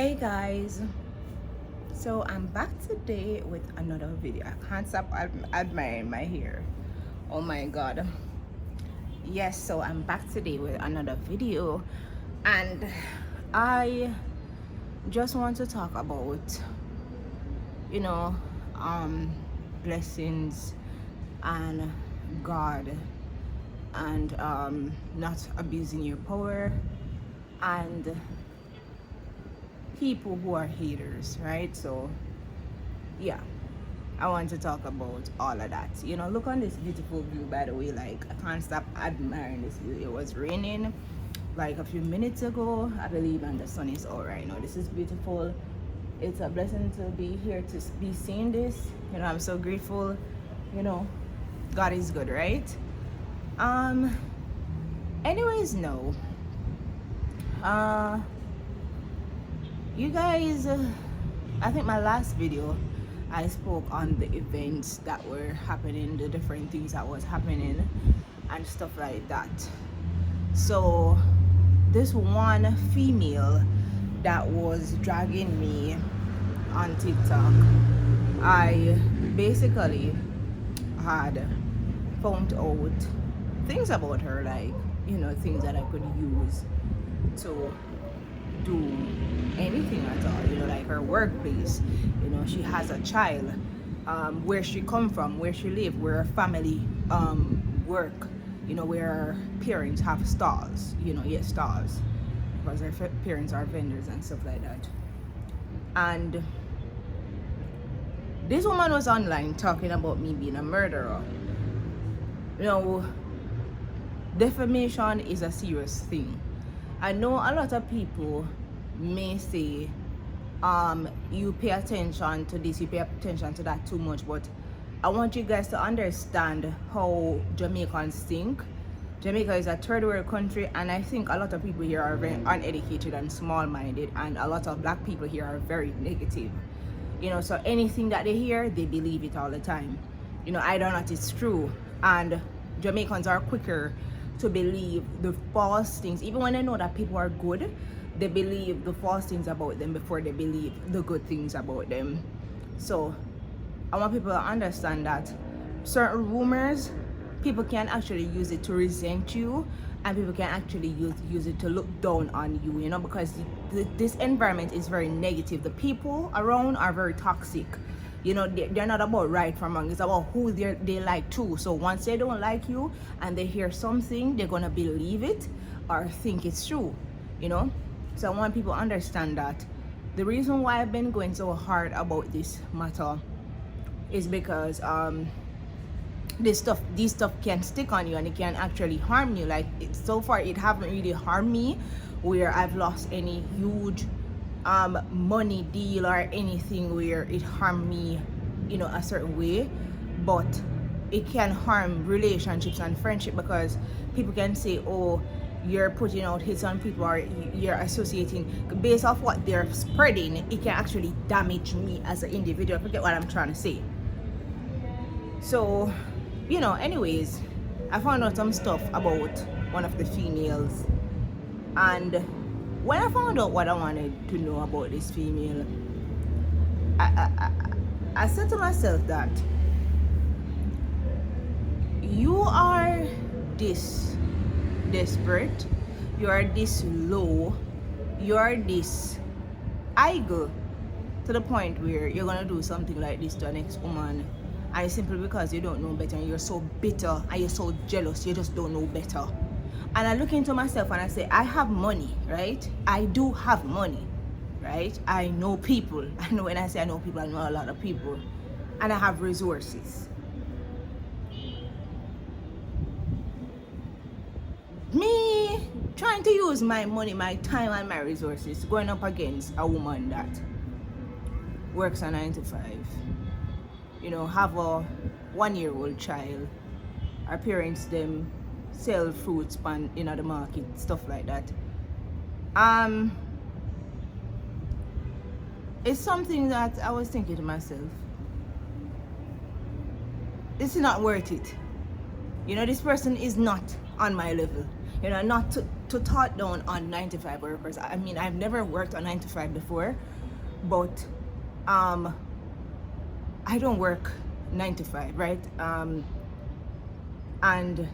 Hey guys, so I'm back today with another video. I can't stop admiring my hair. Oh my god. Yes, so I'm back today with another video, and I just want to talk about you know blessings and God, and not abusing your power, and people who are haters, right? So yeah, I want to talk about all of that. Look on this beautiful view, by the way. Like, I can't stop admiring this view. It was raining like a few minutes ago, I believe, and the sun is out right now. This is beautiful. It's a blessing to be here to be seeing this. I'm so grateful. God is good, right? Anyways, no. You guys, I think my last video I spoke on the events that were happening, the different things that was happening and stuff like that. So this one female that was dragging me on TikTok, I basically had found out things about her, like things that I could use to do anything at all, like her workplace. She has a child, where she come from, where she live, where her family work, where her parents have stalls, stalls, because her parents are vendors and stuff like that. And this woman was online talking about me being a murderer. Defamation is a serious thing. I know a lot of people may say, you pay attention to this, you pay attention to that too much, but I want you guys to understand how Jamaicans think. Jamaica is a third world country, and I think a lot of people here are very uneducated and small-minded, and a lot of black people here are very negative. So anything that they hear, they believe it all the time. I don't know if it's true, and Jamaicans are quicker to believe the false things. Even when they know that people are good, they believe the false things about them before they believe the good things about them. So I want people to understand that certain rumors, people can actually use it to resent you, and people can actually use it to look down on you, because this environment is very negative. The people around are very toxic. They're not about right from wrong. It's about who they like too. So once they don't like you and they hear something, they're gonna believe it or think it's true. So I want people to understand that the reason why I've been going so hard about this matter is because these stuff can stick on you, and it can actually harm you. Like, so far it haven't really harmed me where I've lost any huge money deal or anything where it harmed me a certain way, but it can harm relationships and friendship, because people can say, oh, you're putting out hits on people, or you're associating based off what they're spreading. It can actually damage me as an individual. I forget what I'm trying to say. So anyways, I found out some stuff about one of the females, and when I found out what I wanted to know about this female, I said to myself that you are this desperate, you are this low, you are this idle, to the point where you're gonna do something like this to an ex-woman, and it's simply because you don't know better, and you're so bitter and you're so jealous, you just don't know better. And I look into myself and I say, I have money, right? I do have money, right? I know people. I know, when I say I know people, I know a lot of people. And I have resources. Me trying to use my money, my time, and my resources, going up against a woman that works a 9 to 5, have a 1-year-old child. Our parents, them, sell fruits in the market, stuff like that. It's something that I was thinking to myself, this is not worth it. This person is not on my level. You know, not to talk down on 9 to 5 workers. I mean, I've never worked on 9 to 5 before, but I don't work 9 to 5, right? And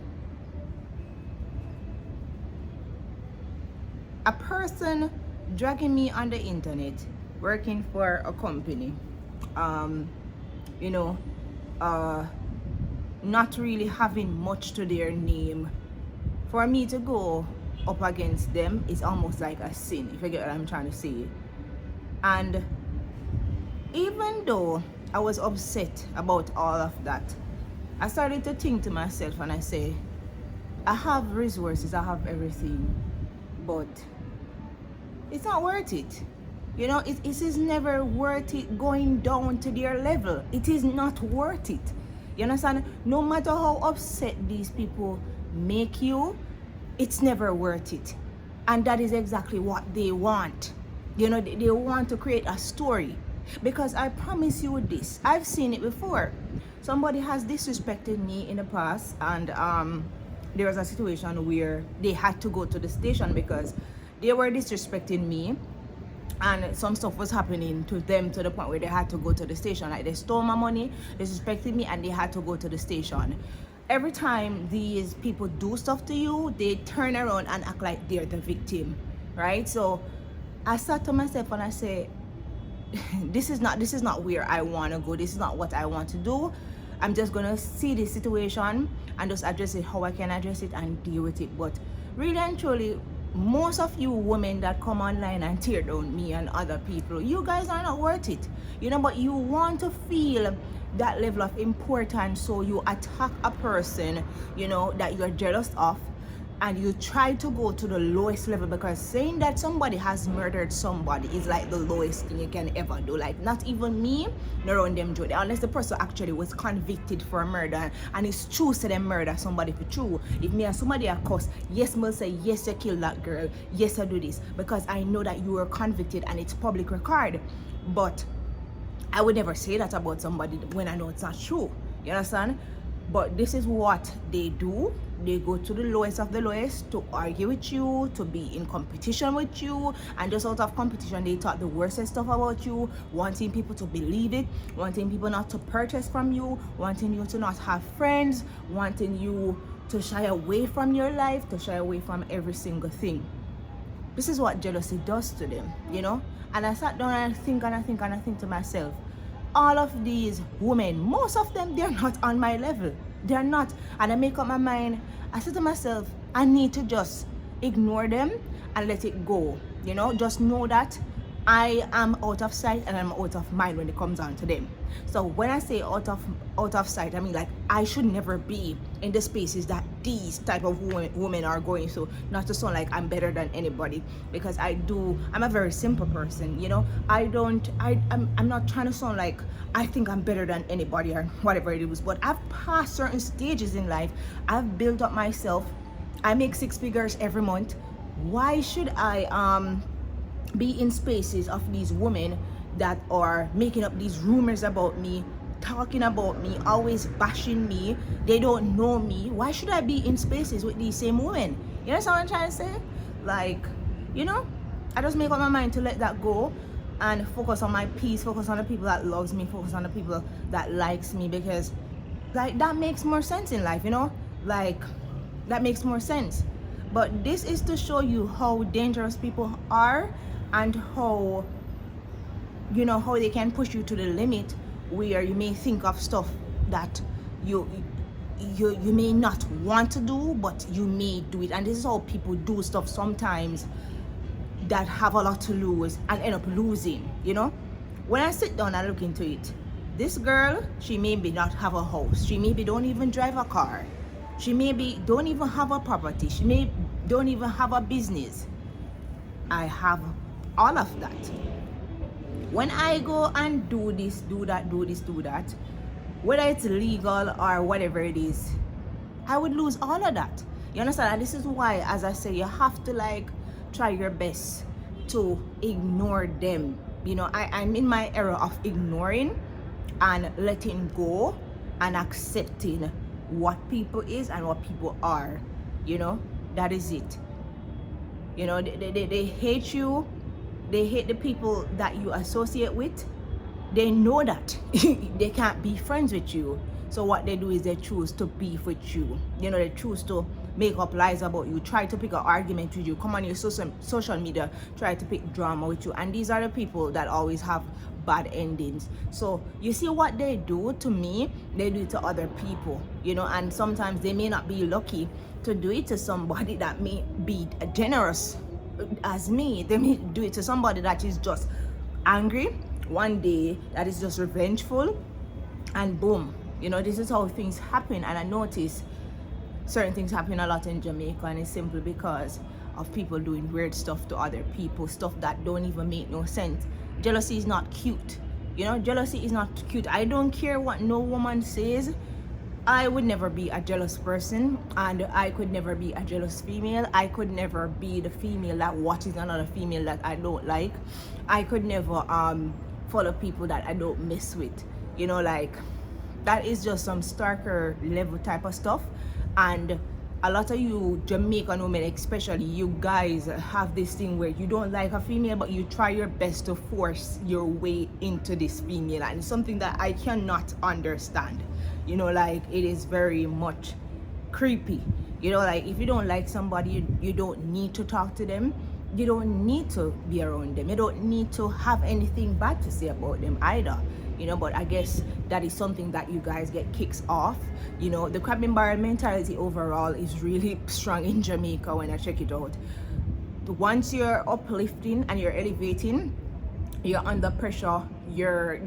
a person dragging me on the internet, working for a company, you know, not really having much to their name, for me to go up against them is almost like a sin, if you get what I'm trying to say. And even though I was upset about all of that, I started to think to myself, and I say, I have resources, I have everything, but it's not worth it. You know, it is never worth it going down to their level. It is not worth it. You understand? No matter how upset these people make you, it's never worth it. And that is exactly what they want. You know, they want to create a story. Because I promise you this, I've seen it before. Somebody has disrespected me in the past, and there was a situation where they had to go to the station because they were disrespecting me, and some stuff was happening to them to the point where they had to go to the station. Like, they stole my money, disrespected me, and they had to go to the station. Every time these people do stuff to you, they turn around and act like they're the victim, right? So I sat to myself and I say, this is not where I want to go. This is not what I want to do. I'm just gonna see the situation and just address it how I can address it and deal with it. But really and truly, most of you women that come online and tear down me and other people, you guys are not worth it. You know, but you want to feel that level of importance, so you attack a person, you know, that you're jealous of, and you try to go to the lowest level, because saying that somebody has murdered somebody is like the lowest thing you can ever do. Like, not even me nor on them Jody, unless the person actually was convicted for murder and it's true to them murder somebody for true. If me and somebody are cussed, yes, I'll say, yes, you killed that girl, yes, I do this, because I know that you were convicted and it's public record. But I would never say that about somebody when I know it's not true. You understand? But this is what they do. They go to the lowest of the lowest to argue with you, to be in competition with you, and just out of competition they talk the worst stuff about you, wanting people to believe it, wanting people not to purchase from you, wanting you to not have friends, wanting you to shy away from your life, to shy away from every single thing. This is what jealousy does to them, you know? And I sat down and I think to myself, all of these women, most of them, they're not on my level. They're not. And I make up my mind. I said to myself, I need to just ignore them and let it go. You know, just know that I am out of sight and I'm out of mind when it comes down to them. So when I say out of sight, I mean, like, I should never be in the spaces that these type of women are going through. Not to sound like I'm better than anybody, because I'm a very simple person, you know. I'm not trying to sound like I think I'm better than anybody or whatever it is, but I've passed certain stages in life. I've built up myself. I make 6 figures every month. Why should I be in spaces of these women that are making up these rumors about me, talking about me, always bashing me? They don't know me. Why should I be in spaces with these same women? You know what I'm trying to say? Like, you know, I just make up my mind to let that go and focus on my peace, focus on the people that loves me, focus on the people that likes me, because like that makes more sense in life, you know? Like, that makes more sense. But this is to show you how dangerous people are, and how, you know, how they can push you to the limit where you may think of stuff that you may not want to do, but you may do it. And this is how people do stuff sometimes that have a lot to lose and end up losing, you know. When I sit down and look into it, this girl, she maybe not have a house, she maybe don't even drive a car, she maybe don't even have a property, she may don't even have a business. I have all of that. When I go and do this, do that, whether it's legal or whatever it is, I would lose all of that. You understand? And this is why, as I say, you have to like try your best to ignore them. You know, I'm in my era of ignoring and letting go and accepting what people is and what people are, you know. That is it. You know, they hate you. They hate the people that you associate with. They know that they can't be friends with you. So what they do is they choose to beef with you. You know, they choose to make up lies about you, try to pick an argument with you, come on your social media, try to pick drama with you. And these are the people that always have bad endings. So you see what they do to me, they do it to other people, you know, and sometimes they may not be lucky to do it to somebody that may be generous as me. They may do it to somebody that is just angry one day, that is just revengeful, and boom, you know, this is how things happen. And I notice certain things happen a lot in Jamaica, and it's simply because of people doing weird stuff to other people, stuff that don't even make no sense. Jealousy is not cute, you know, jealousy is not cute. I don't care what no woman says. I would never be a jealous person, and I could never be a jealous female. I could never be the female that watches another female that I don't like. I could never follow people that I don't mess with, you know, like that is just some starker level type of stuff. And a lot of you Jamaican women, especially you guys, have this thing where you don't like a female, but you try your best to force your way into this female, and it's something that I cannot understand. You know, like it is very much creepy. You know, like if you don't like somebody, you don't need to talk to them. You don't need to be around them. You don't need to have anything bad to say about them either. You know, but I guess that is something that you guys get kicks off. You know, the crab and barrel mentality overall is really strong in Jamaica when I check it out. Once you're uplifting and you're elevating, you're under pressure, you're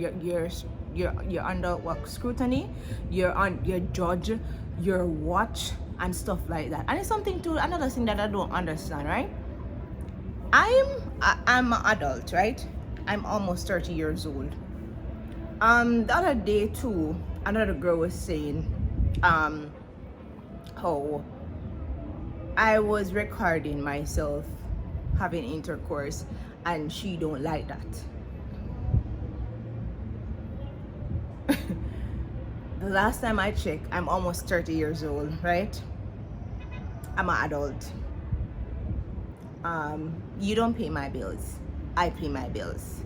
under what, scrutiny, you're judged, you're watched and stuff like that. And it's something to another thing that I don't understand, right? I'm an adult, right? I'm almost 30 years old. The other day too, another girl was saying how I was recording myself having intercourse and she don't like that. The last time I checked, I'm almost 30 years old, right? I'm an adult. You don't pay my bills, I pay my bills.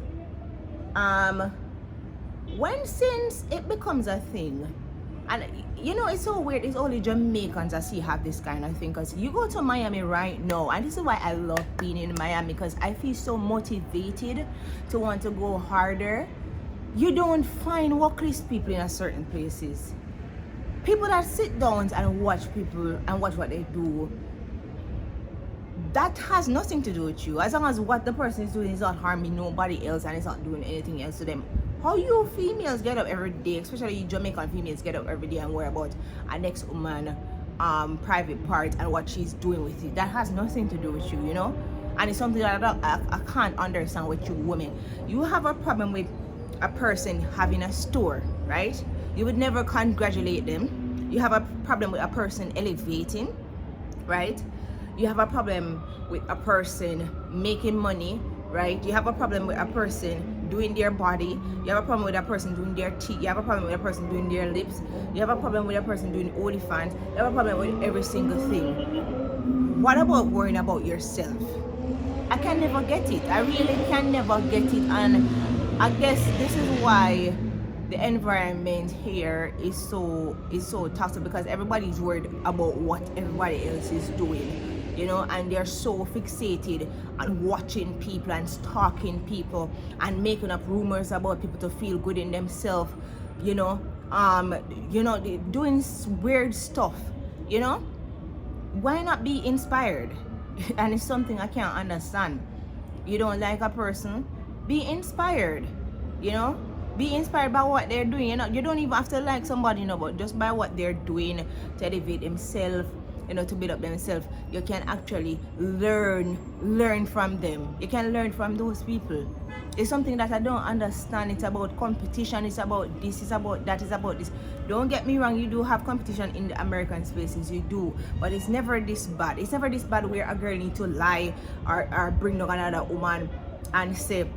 When since it becomes a thing, and you know, it's so weird, it's only Jamaicans I see have this kind of thing, because you go to Miami right now, and this is why I love being in Miami, because I feel so motivated to want to go harder. You don't find workless people in a certain places. People that sit down and watch people and watch what they do, that has nothing to do with you. As long as what the person is doing is not harming nobody else and it's not doing anything else to them. How you females get up every day, especially you Jamaican females get up every day and worry about a next woman private part and what she's doing with it. That has nothing to do with you, you know? And it's something that I can't understand with you women. You have a problem with a person having a store, right? You would never congratulate them. You have a problem with a person elevating, right? You have a problem with a person making money, right? You have a problem with a person doing their body. You have a problem with a person doing their teeth. You have a problem with a person doing their lips. You have a problem with a person doing OnlyFans. You have a problem with every single thing. What about worrying about yourself? I can never get it. I really can never get it. And I guess this is why the environment here is so toxic, because everybody's worried about what everybody else is doing, you know, and they're so fixated on watching people and stalking people and making up rumors about people to feel good in themselves, you know, doing weird stuff, you know. Why not be inspired? And it's something I can't understand. You don't like a person, be inspired, you know. Be inspired by what they're doing. You know, you don't even have to like somebody, you know, but just by what they're doing to elevate themselves, you know, to build up themselves, you can actually learn from them. You can learn from those people. It's something that I don't understand. It's about competition, it's about this, it's about that, it's about this. Don't get me wrong, you do have competition in the American spaces, you do, but it's never this bad. It's never this bad where a girl need to lie or bring down another woman and say,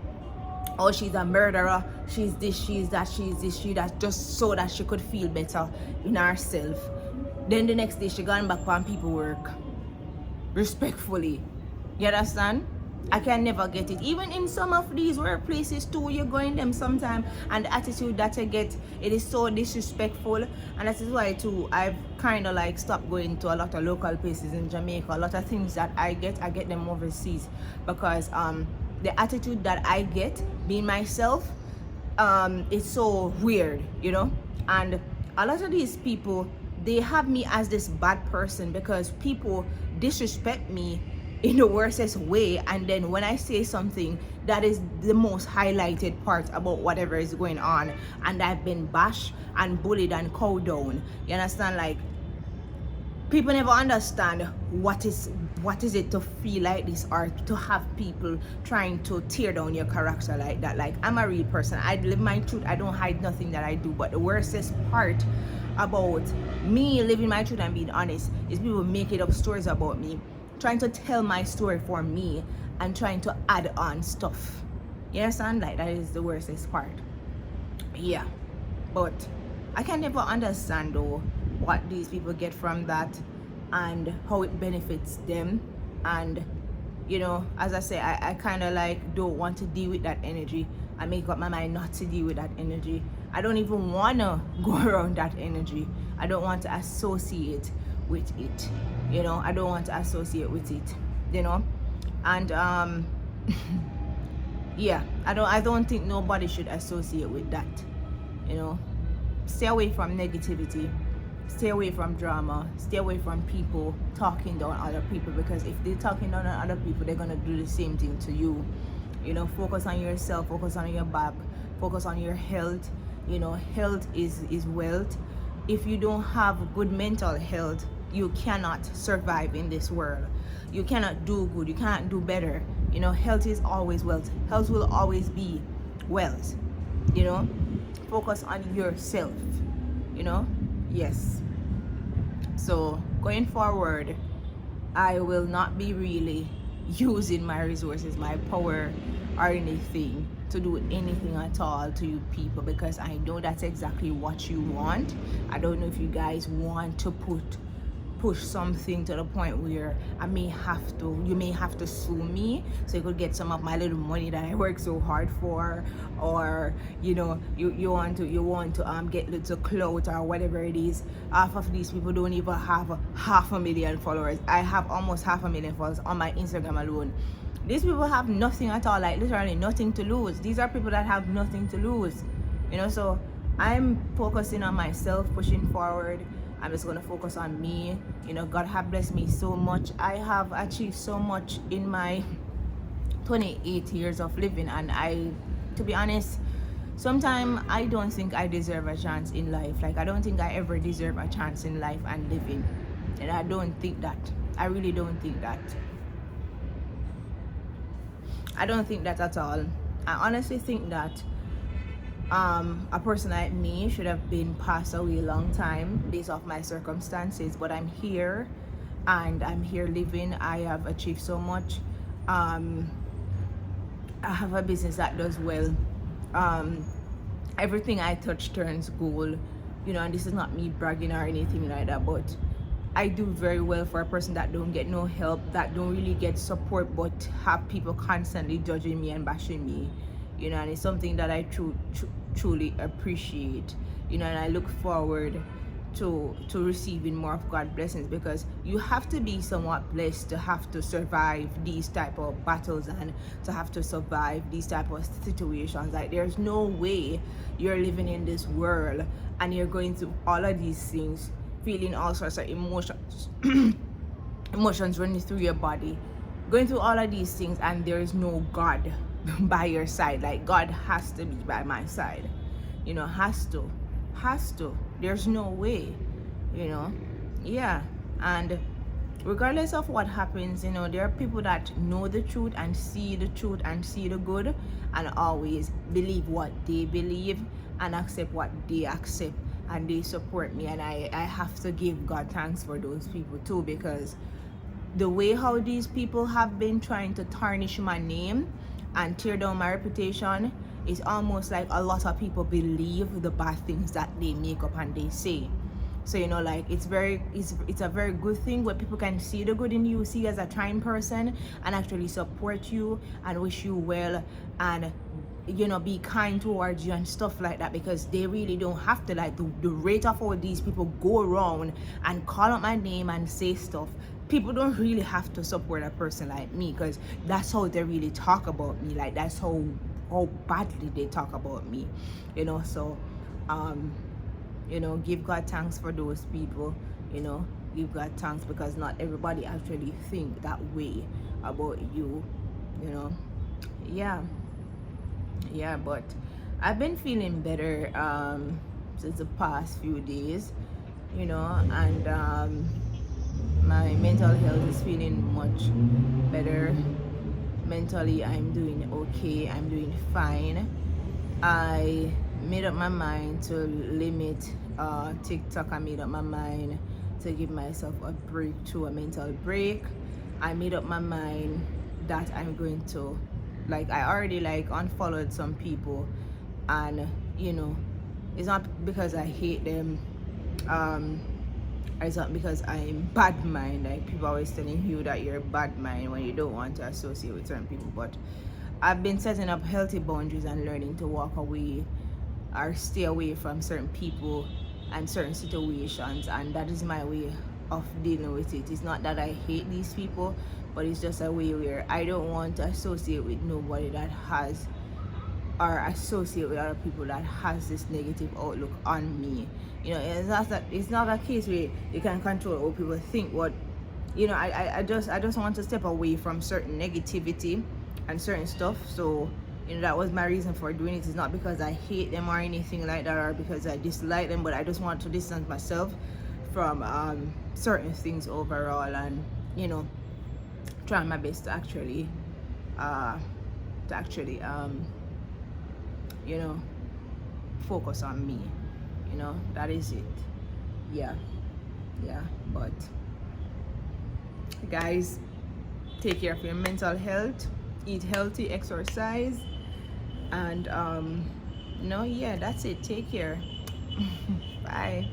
oh, she's a murderer, she's this, she's that, she's this, she that, just so that she could feel better in herself. Then the next day she gone back on people work. respectfully. You understand? I can never get it. Even in some of these workplaces too, you go in them sometime, and the attitude that you get, it is so disrespectful. And that is why too, I've kind of like stopped going to a lot of local places in Jamaica. A lot of things that I get them overseas, because the attitude that I get being myself is so weird, you know. And a lot of these people, they have me as this bad person because people disrespect me in the worstest way, and then when I say something that is the most highlighted part about whatever is going on, and I've been bashed and bullied and called down, you understand? Like, people never understand what is it to feel like this, or to have people trying to tear down your character like that. Like, I'm a real person, I live my truth, I don't hide nothing that I do. But the worstest part about me living my truth and being honest is people making up stories about me, trying to tell my story for me, and trying to add on stuff. You understand? Like, that is the worstest part. Yeah, but I can never understand though what these people get from that and how it benefits them. And you know, as I say, I kind of like don't want to deal with that energy. I make up my mind not to deal with that energy. I don't even want to go around that energy. I don't want to associate with it, you know. I don't want to associate with it, you know. And yeah, I don't think nobody should associate with that, you know. Stay away from negativity, stay away from drama, stay away from people talking down other people, because if they're talking down on other people, they're gonna do the same thing to you, you know. Focus on yourself, focus on your back, focus on your health. You know, health is wealth. If you don't have good mental health, you cannot survive in this world. You cannot do good, you cannot do better. You know, health is always wealth. Health will always be wealth, you know. Focus on yourself, you know. Yes. So going forward, I will not be really using my resources, my power, or anything to do anything at all to you people, because I know that's exactly what you want. I don't know if you guys want to push something to the point where you may have to sue me so you could get some of my little money that I work so hard for, or you know, you want to get little clout or whatever it is. Half of these people don't even have 500,000 followers. I have almost 500,000 followers on my Instagram alone. These people have nothing at all, like literally nothing to lose. These are people that have nothing to lose, you know. So I'm focusing on myself, pushing forward. I'm just going to focus on me. You know, God have blessed me so much. I have achieved so much in my 28 years of living, and to be honest, sometimes I don't think I deserve a chance in life. Like, I don't think I ever deserve a chance in life and living. And I don't think that. I really don't think that. I don't think that at all. I honestly think that a person like me should have been passed away a long time based off my circumstances, but I'm here and I'm here living. I have achieved so much. I have a business that does well. Everything I touch turns gold, you know. And this is not me bragging or anything like that, but I do very well for a person that don't get no help, that don't really get support, but have people constantly judging me and bashing me, you know. And it's something that I truly appreciate, you know. And I look forward to receiving more of God's blessings, because you have to be somewhat blessed to have to survive these type of battles and to have to survive these type of situations. Like, there's no way you're living in this world and you're going through all of these things, feeling all sorts of emotions emotions running through your body, going through all of these things, and there is no God by your side. Like, God has to be by my side, you know. Has to. There's no way, you know. Yeah. And regardless of what happens, you know, there are people that know the truth and see the truth and see the good, and always believe what they believe and accept what they accept, and they support me. And I have to give God thanks for those people too, because the way how these people have been trying to tarnish my name and tear down my reputation, is almost like a lot of people believe the bad things that they make up and they say. So you know, like it's a very good thing where people can see the good in you, see you as a trying person, and actually support you and wish you well, and you know, be kind towards you and stuff like that, because they really don't have to. Like the rate of all these people go around and call out my name and say stuff, people don't really have to support a person like me, because that's how they really talk about me. Like that's how badly they talk about me, you know. So you know, give God thanks for those people, you know, give God thanks, because not everybody actually think that way about you, you know. Yeah, but I've been feeling better since the past few days, you know, and my mental health is feeling much better. Mentally, I'm doing okay, I'm doing fine. I made up my mind to limit TikTok. I made up my mind to give myself a break, to a mental break. I made up my mind that I'm going to, like, I already like unfollowed some people, and you know, it's not because I hate them, it's not because I'm bad mind. Like people always telling you that you're bad mind when you don't want to associate with certain people, but I've been setting up healthy boundaries and learning to walk away or stay away from certain people and certain situations, and that is my way of dealing with it. It's not that I hate these people, but it's just a way where I don't want to associate with nobody that has, or associate with other people that has this negative outlook on me. You know, it's not a case where you can control what people think, but you know, I just want to step away from certain negativity and certain stuff. So you know, that was my reason for doing it. It's not because I hate them or anything like that, or because I dislike them, but I just want to distance myself from certain things overall, and you know, trying my best to actually you know, focus on me. You know, that is it. Yeah, but guys, take care of your mental health, eat healthy, exercise, and no, yeah, that's it. Take care. Bye.